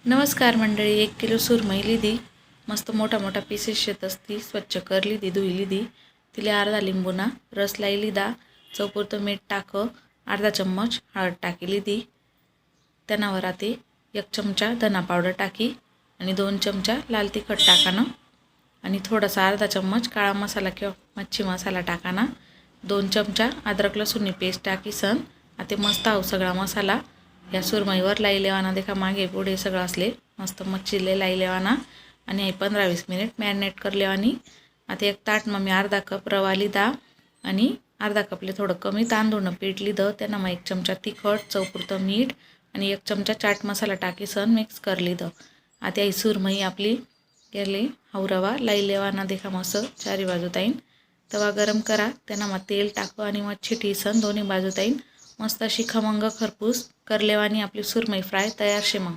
नमस्कार मंडळी. 1 किलो सुरमई लिदी मस्त मोठा मोठा पीसेस शेतस ती स्वच्छ कर लिदी धुई लिदी तिले अर्धा लिंबूना रस लाई लिदा चौपुरतं मीठ टाक अर्धा चम्मच हळद टाकी लिदी त्यानावर आते 1 चमचा धना पावडर टाकी आणि 2 चमचा लाल तिखट टाकाना आणि थोडासा अर्धा चम्मच काळा मसाला किंवा मच्छी मसाला टाकाना 2 चमचा अद्रक लसूणनी पेस्ट टाकी सन आते मस्त आव सगळा मसाला या सुरमईवर लाई लेवाना देखा मागे पुढे सगळं असले मस्त मच्छीले लाई लेवाना आणि 15-20 मिनिट मॅरिनेट कर लेवानी। आता एक ताट में मी अर्धा कप रवा लिदा आणि अर्धा कपले थोडं कमी तांदूळनं पीठ लिधं त्यांना मग 1 चमचा तिखट चौपुरतं मीठ आणि 1 चमचा चाट मसाला टाकी सन मिक्स कर लिधं। आता ही सुरमई आपली केले हाऊ रवा लाई लेवाना देखा मस्त चारी बाजू ताईन तवा गरम करा त्यांना मग तेल टाक आणि मच्छी टीसन दोन्ही बाजू ताईन मस्त अशी खमंग खरपूस कर लेवानी आपली सुरमई फ्राय तयार शे। मग